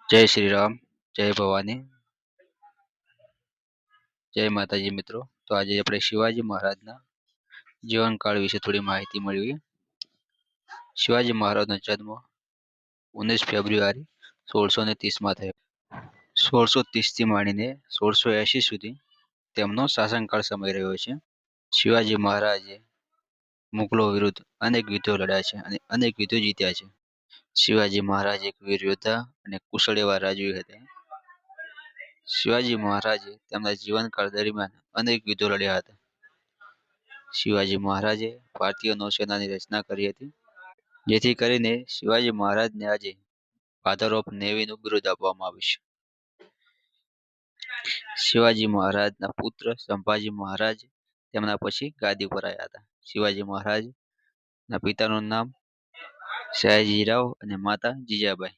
જય શ્રી રામ, જય ભવાની, જય માતાજી મિત્રો. તો આજે આપણે શિવાજી મહારાજના જીવનકાળ વિશે થોડી માહિતી મેળવીએ. શિવાજી મહારાજનો જન્મ 19 ફેબ્રુઆરી 1630માં થયો. 1630થી માંડીને 1680 સુધી તેમનો શાસનકાળ સમય રહ્યો છે. શિવાજી મહારાજે મુગલો વિરુદ્ધ અનેક યુદ્ધો લડ્યા છે અને અનેક યુદ્ધો જીત્યા છે. શિવાજી મહારાજ એક વીર યોદ્ધા અને કુશળ એવા રાજવી હતા. શિવાજી મહારાજે તેમના જીવનકાળ દરમિયાન અનેક યુદ્ધો લડ્યા હતા. શિવાજી મહારાજે ભારતીય નૌસેનાની રચના કરી હતી, જેથી કરીને શિવાજી મહારાજને આજે ફાધર ઓફ નેવીનું બિરુદ આપવામાં આવ્યું છે. શિવાજી મહારાજના પુત્ર સંભાજી મહારાજ તેમના પછી ગાદી પર આવ્યા હતા. શિવાજી મહારાજના પિતાનું નામ સયાજીરાવ અને માતા જીજાબાઈ.